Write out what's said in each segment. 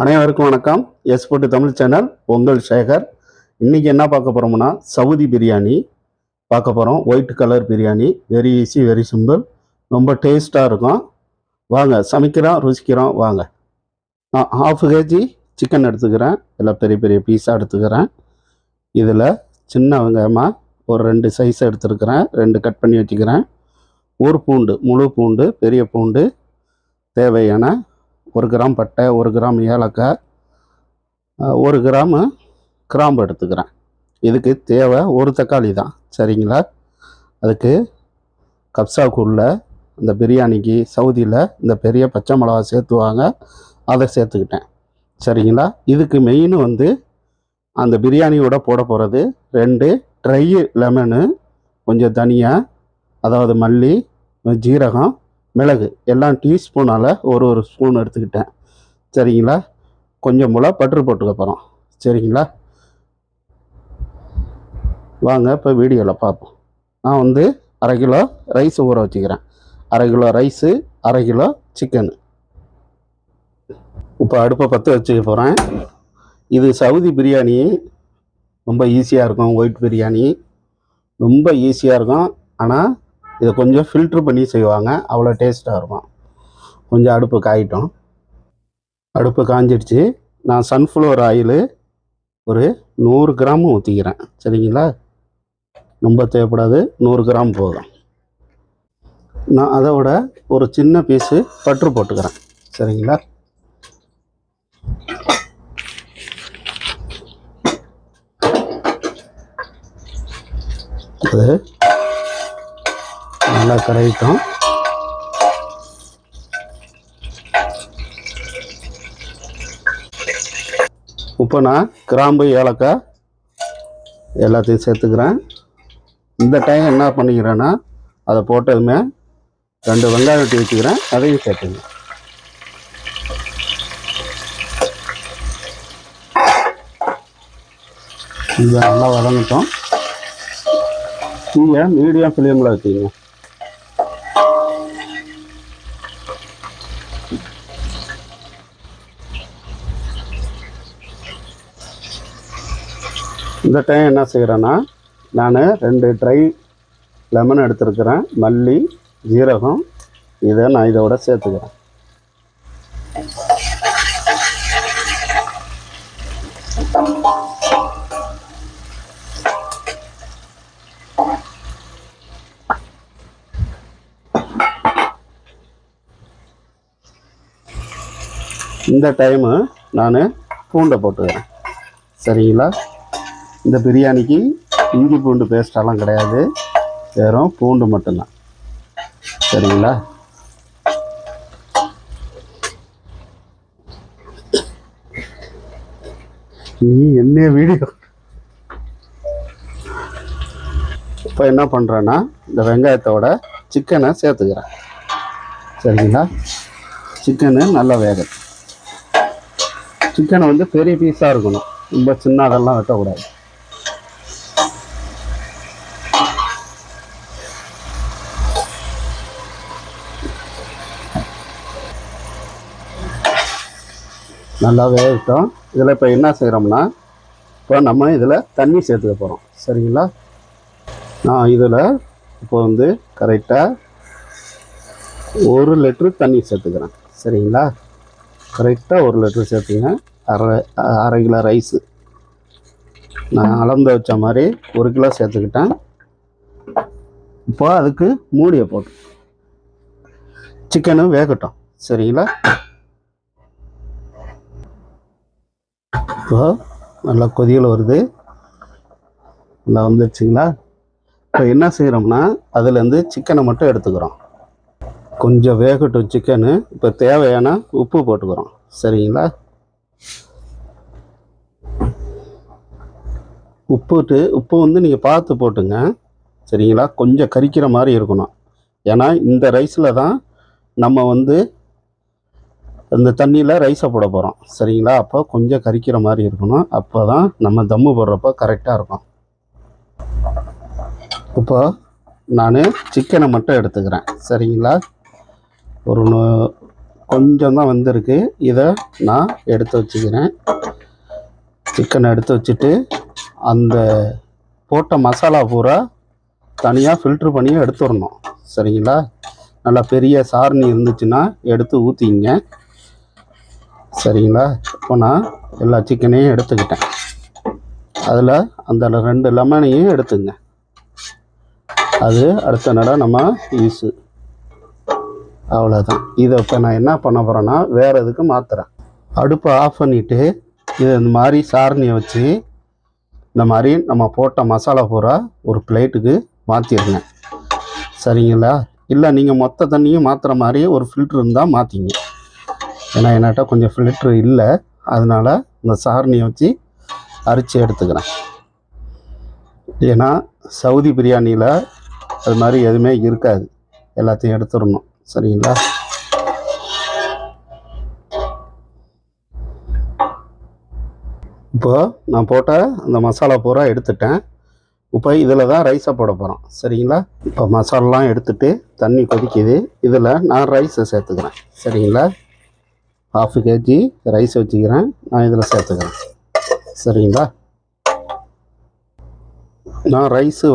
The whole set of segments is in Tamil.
அனைவருக்கும் வணக்கம். எஸ் போட்டு தமிழ் சேனல் உங்கள் சேகர். இன்றைக்கி என்ன பார்க்க போகிறோம்னா சவுதி பிரியாணி பார்க்க போகிறோம். White colour biryani. Very easy, very simple, ரொம்ப டேஸ்ட்டாக இருக்கும். வாங்க சமைக்கிறோம், ருசிக்கிறோம். வாங்க. நான் 1/2 kg சிக்கன் எடுத்துக்கிறேன். எல்லாம் பெரிய பெரிய பீஸாக எடுத்துக்கிறேன். இதில் சின்ன வெங்காயமாக ஒரு 2 சைஸ் எடுத்துருக்கிறேன். 2 கட் பண்ணி வச்சுக்கிறேன். ஒரு பூண்டு, முழு பூண்டு, பெரிய பூண்டு தேவையான 1 கிராம் பட்டை, 1 கிராம் ஏலக்காய், 1 கிராம் கிராம்பு எடுத்துக்கிறேன். இதுக்கு தேவை ஒரு தக்காளி தான், சரிங்களா? அதுக்கு கப்சாக்குள்ள இந்த பிரியாணிக்கு சவுதியில் இந்த பெரிய பச்சை மிளகா சேர்த்துவாங்க, அதை சேர்த்துக்கிட்டேன், சரிங்களா? இதுக்கு மெயின் அந்த பிரியாணியோட போட போகிறது 2 ட்ரை லெமனு, கொஞ்சம் தனியா, அதாவது மல்லி, ஜீரகம், மிளகு எல்லாம் டீஸ்பூனால் ஒரு ஸ்பூன் எடுத்துக்கிட்டேன், சரிங்களா? கொஞ்சம் போல் பட்டர் போட்டுக்க போகிறோம், சரிங்களா? வாங்க இப்போ வீடியோவில் பார்ப்போம். நான் 1/2 கிலோ ரைஸ் ஊற வச்சுக்கிறேன். 1/2 கிலோ ரைஸு, 1/2 கிலோ சிக்கனு. இப்போ அடுப்பை பற்ற வச்சுக்க போகிறேன். இது சவுதி பிரியாணி, ரொம்ப ஈஸியாக இருக்கும். ஒயிட் பிரியாணி ரொம்ப ஈஸியாக இருக்கும். ஆனால் இதை கொஞ்சம் ஃபில்ட்ரு பண்ணி செய்வாங்க, அவ்வளோ டேஸ்ட்டாக இருக்கும். கொஞ்சம் அடுப்பு காயிட்டோம். அடுப்பு காஞ்சிடுச்சு. நான் சன்ஃப்ளவர் ஆயிலு ஒரு 100 கிராம் ஊற்றிக்கிறேன், சரிங்களா? ரொம்ப தேவைப்படாது, 100 கிராம் போதும். நான் அதோட ஒரு சின்ன பீஸு பட்டர் போட்டுக்கிறேன், சரிங்களா? அது நல்லா கரையிட்டோம். இப்போ நான் கிராம்பு, ஏலக்காய் எல்லாத்தையும் சேர்த்துக்கிறேன். இந்த டைம் என்ன பண்ணிக்கிறேன்னா, அதை போட்டதுமே 2 வெங்காயம் வெட்டி வச்சுக்கிறேன், அதையும் சேர்த்துங்க. இதை நல்லா வதங்கிட்டோம். நீங்கள் மீடியம் ஃப்ளேமில் வச்சுக்கோங்க. இந்த டைம் என்ன செய்கிறேன்னா, நான் 2 ட்ரை லெமன் எடுத்துருக்கிறேன், மல்லி, ஜீரகம், இதை நான் இதோட சேர்த்துக்கிறேன். இந்த டைமு நான் பூண்டை போட்டுக்கிறேன், சரிங்களா? இந்த பிரியாணிக்கு இஞ்சி பூண்டு பேஸ்டெல்லாம் கிடையாது, வெறும் பூண்டு மட்டும்தான், சரிங்களா? நீ என்ன வீடியோ இப்போ என்ன பண்ணுறேன்னா, இந்த வெங்காயத்தோட சிக்கனை சேர்த்துக்கிறேன், சரிங்களா? சிக்கனு நல்லா வேகும். சிக்கனை பெரிய பீஸாக இருக்கணும், ரொம்ப சின்ன அதெல்லாம் வெட்டக்கூடாது. நல்லா வேகட்டும். இதில் இப்போ என்ன செய்கிறோம்னா, இப்போ நம்ம இதில் தண்ணி சேர்த்துக்க போகிறோம், சரிங்களா? நான் இதில் இப்போ கரெக்டாக 1 லிட்ரு தண்ணி சேர்த்துக்கிறேன், சரிங்களா? கரெக்டாக 1 லிட்ரு சேர்த்துங்க. அரை கிலோ ரைஸு நான் அளந்து வச்ச மாதிரி 1 கிலோ சேர்த்துக்கிட்டேன். இப்போ அதுக்கு மூடியை போட்டு சிக்கனும் வேகட்டும், சரிங்களா? இப்போ நல்லா கொதியில் வருது, நல்லா வந்துடுச்சுங்களா? இப்போ என்ன செய்கிறோம்னா, அதுலேருந்து சிக்கனை மட்டும் எடுத்துக்கிறோம். கொஞ்சம் வேகட்டும் சிக்கனு. இப்போ தேவையான உப்பு போட்டுக்கிறோம், சரிங்களா? உப்பு நீங்கள் பார்த்து போட்டுங்க, சரிங்களா? கொஞ்சம் கரிக்கிற மாதிரி இருக்கணும். ஏன்னா இந்த ரைஸில் தான் நம்ம இந்த தண்ணியில் ரைஸை போட போகிறோம், சரிங்களா? அப்போ கொஞ்சம் கரிக்கிற மாதிரி இருக்கணும். அப்போ தான் நம்ம தம்மு போடுறப்போ கரெக்டாக இருக்கும். இப்போ நான் சிக்கனை மட்டும் எடுத்துக்கிறேன், சரிங்களா? ஒரு கொஞ்சம் தான் வந்திருக்கு. இதை நான் எடுத்து வச்சுக்கிறேன். சிக்கனை எடுத்து வச்சுட்டு அந்த போட்ட மசாலா பூரா தனியாக ஃபில்ட்ரு பண்ணி எடுத்துடணும். சரிங்களா? நல்லா பெரிய சாரணி இருந்துச்சுன்னா எடுத்து ஊற்றிங்க. சரிங்களா? இப்போ நான் எல்லா சிக்கனையும் எடுத்துக்கிட்டேன். அதில் அந்த 2 லெமனையும் எடுத்துங்க. அது அடுத்த நட நம்ம யூஸு. அவ்வளோதான். இதை இப்போ நான் என்ன பண்ண போகிறேன்னா வேறு எதுக்கு மாற்றுறேன். அடுப்பை ஆஃப் பண்ணிவிட்டு இது இந்த மாதிரி சாரணியை வச்சு இந்த மாதிரி நம்ம போட்ட மசாலா பூரா ஒரு பிளேட்டுக்கு மாற்றிடுங்க. சரிங்களா? இல்லை நீங்கள் மொத்த தண்ணியும் மாற்றுற மாதிரி ஒரு ஃபில்ட்ரு இருந்தால் மாற்றிங்க. ஏன்னா என்கிட்ட கொஞ்சம் ஃபில்ட்ரு இல்லை, அதனால் இந்த சாரணியை வச்சு அரிச்சு எடுத்துக்கிறேன். ஏன்னா சவுதி பிரியாணியில் அது மாதிரி எதுவுமே இருக்காது, எல்லாத்தையும் எடுத்துடணும். சரிங்களா? இப்போது நான் போட்ட அந்த மசாலா பூரா எடுத்துட்டேன். இப்போ இதில் தான் ரைஸை போட போகிறோம். சரிங்களா? இப்போ மசாலாலாம் எடுத்துகிட்டு தண்ணி கொதிக்குது. இதில் நான் ரைஸை சேர்த்துக்கிறேன். சரிங்களா? 1/2 kg ரைஸ் வச்சுக்கிறேன். நான் இதில் சேர்த்துக்கிறேன். சரிங்களா? நான் ரைஸு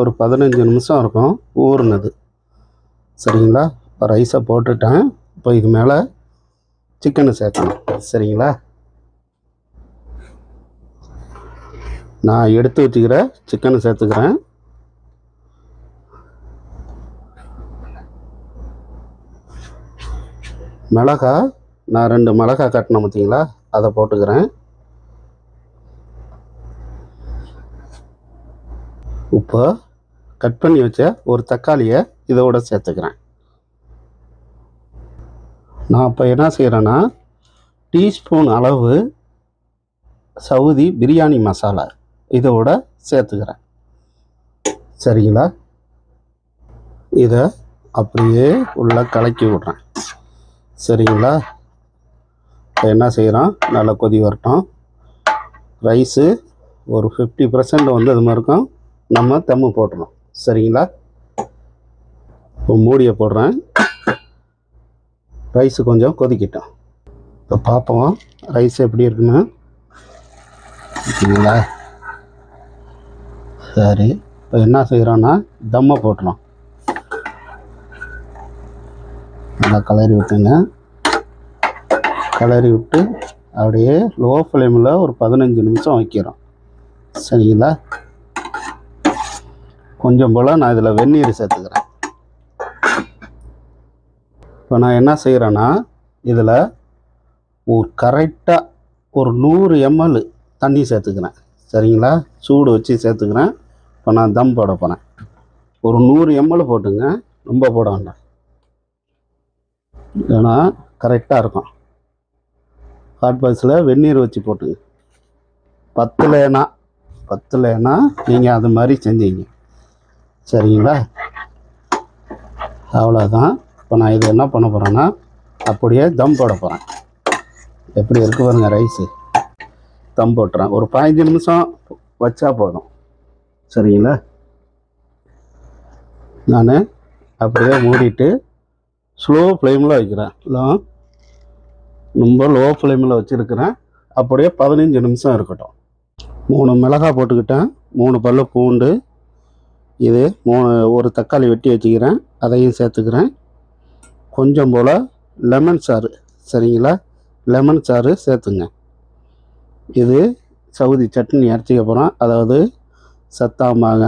ஒரு 15 நிமிஷம் இருக்கும் ஊறுனது. சரிங்களா? இப்போ ரைஸை போட்டுட்டேன். இப்போ இது மேலே சிக்கனை சேர்க்கணும். சரிங்களா? நான் எடுத்து வச்சுக்கிற சிக்கனை சேர்த்துக்கிறேன். மிளகாய் நான் 2 மிளகாய் கட்டினேன் பார்த்தீங்களா, அதை போட்டுக்கிறேன். இப்போ கட் பண்ணி வச்ச ஒரு தக்காளியை இதோட சேர்த்துக்கிறேன். நான் இப்போ என்ன செய்கிறேன்னா டீஸ்பூன் அளவு சவுதி பிரியாணி மசாலா இதோட சேர்த்துக்கிறேன். சரிங்களா? இதை அப்படியே உள்ள கலக்கி விட்றேன். சரிங்களா? இப்போ என்ன செய்கிறோம், நல்லா கொதி வரட்டும். ரைஸு ஒரு 50% அது மாதிரி இருக்கும். நம்ம தம்மு போட்டுறோம். சரிங்களா? இப்போ மூடியை போடுறேன். ரைஸு கொஞ்சம் கொதிக்கிட்டோம். இப்போ பார்ப்போம் ரைஸ் எப்படி இருக்குன்னு. ஓகேங்களா? சரி, இப்போ என்ன செய்கிறோன்னா தம்மை போட்டுறோம். நல்லா கிளறி விட்டுங்க. கிளறி விட்டு அப்படியே லோ ஃப்ளேமில் ஒரு 15 நிமிஷம் வைக்கிறோம். சரிங்களா? கொஞ்சம் போல் நான் இதில் வெந்நீர் சேர்த்துக்கிறேன். இப்போ நான் என்ன செய்கிறேன்னா இதில் ஒரு கரெக்டாக ஒரு 100 ml தண்ணி சேர்த்துக்கிறேன். சரிங்களா? சூடு வச்சு சேர்த்துக்கிறேன். இப்போ நான் தம் போட போகிறேன். ஒரு 100 ml போட்டுங்க, ரொம்ப போட வேண்டாம். ஏன்னா கரெக்டாக இருக்கும். ஹாட் பாக்ஸில் வெந்நீர் வச்சு போட்டுங்க. பத்தலைன்னா நீங்கள் அது மாதிரி செஞ்சீங்க. சரிங்களா? அவ்வளோதான். இப்போ நான் இது என்ன பண்ண போகிறேன்னா அப்படியே தம் போட போகிறேன். எப்படி இருக்கு பாருங்க ரைஸு. தம் போட்டுறேன். ஒரு 15 நிமிஷம் வச்சா போதும். சரிங்களா? நான் அப்படியே மூடிட்டு ஸ்லோ ஃப்ளேமில் வைக்கிறேன். ரொம்ப லோ ஃப்ளேமில் வச்சுருக்கிறேன். அப்படியே 15 நிமிஷம் இருக்கட்டும். 3 மிளகாய் போட்டுக்கிட்டேன். 3 பல்லு பூண்டு, இது 1 தக்காளி வெட்டி வச்சுக்கிறேன், அதையும் சேர்த்துக்கிறேன். கொஞ்சம் போல் லெமன் சாறு. சரிங்களா? லெமன் சாறு சேர்த்துங்க. இது சவுதி சட்னி அரைச்சிக்க போகிறோம். அதாவது சத்தாம்பாங்க,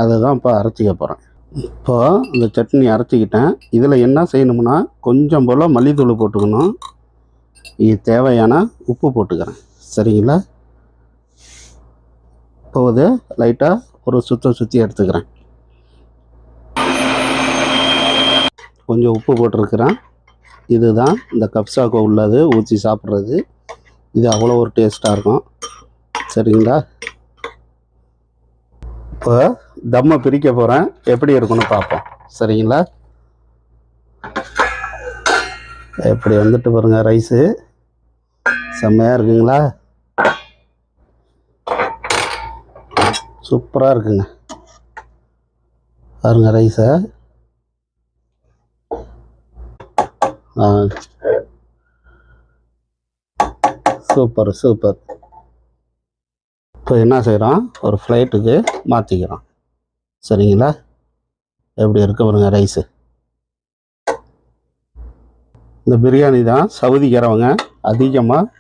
அதை தான் இப்போ அரைச்சிக்க போகிறேன். இப்போ இந்த சட்னி அரைச்சிக்கிட்டேன். இதில் என்ன செய்யணும்னா கொஞ்சம் போல் மல்லித்தூள் போட்டுக்கணும். இது தேவையான உப்பு போட்டுக்கிறேன். சரிங்களா? இப்போ இது லைட்டாக ஒரு சுற்றி எடுத்துக்கிறேன். கொஞ்சம் உப்பு போட்டிருக்கிறேன். இதுதான் இந்த கப்சாக்கு உள்ளது, ஊற்றி சாப்பிட்றது. இது அவ்வளோ ஒரு டேஸ்ட்டாக இருக்கும். சரிங்களா? இப்போ தம்மை பிரிக்க போகிறேன், எப்படி இருக்குன்னு பார்ப்போம். சரிங்களா? எப்படி வந்துட்டு பாருங்கள் ரைஸு, செம்மையாக இருக்குங்களா? சூப்பராக இருக்குங்க பாருங்க ரைஸை. Super super. இப்போ என்ன செய்கிறோம், ஒரு ஃப்ளைட்டுக்கு மாற்றிக்கிறோம். சரிங்களா? எப்படி இருக்க பாருங்க ரைஸு. இந்த பிரியாணி தான் சவுதிக்காரவங்க அதிகமாக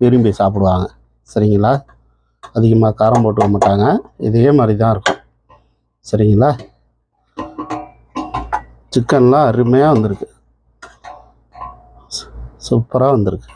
விரும்பி சாப்பிடுவாங்க. சரிங்களா? அதிகமாக காரம் போட்டுக்க மாட்டாங்க. இதே மாதிரி தான் இருக்கும். சரிங்களா? சிக்கன்லாம் அருமையாக வந்திருக்கு, சூப்பராக வந்திருக்கு.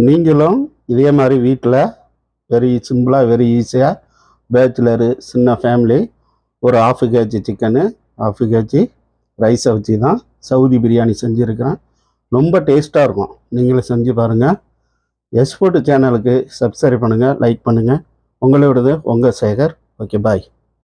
நீங்களும் இதே மாதிரி வீட்டில் வெரி சிம்பிளாக வெரி ஈஸியாக பேச்சுலரு சின்ன ஃபேமிலி ஒரு 1/2 kg சிக்கனு 1/2 kg ரைஸை வச்சு தான் சவுதி பிரியாணி செஞ்சுருக்கிறேன். ரொம்ப டேஸ்ட்டாக இருக்கும். நீங்களும் செஞ்சு பாருங்கள். எஸ்போர்ட் சேனலுக்கு சப்ஸ்கிரைப் பண்ணுங்கள், லைக் பண்ணுங்கள். உங்களோடது உங்கள் சேகர். ஓகே, பாய்.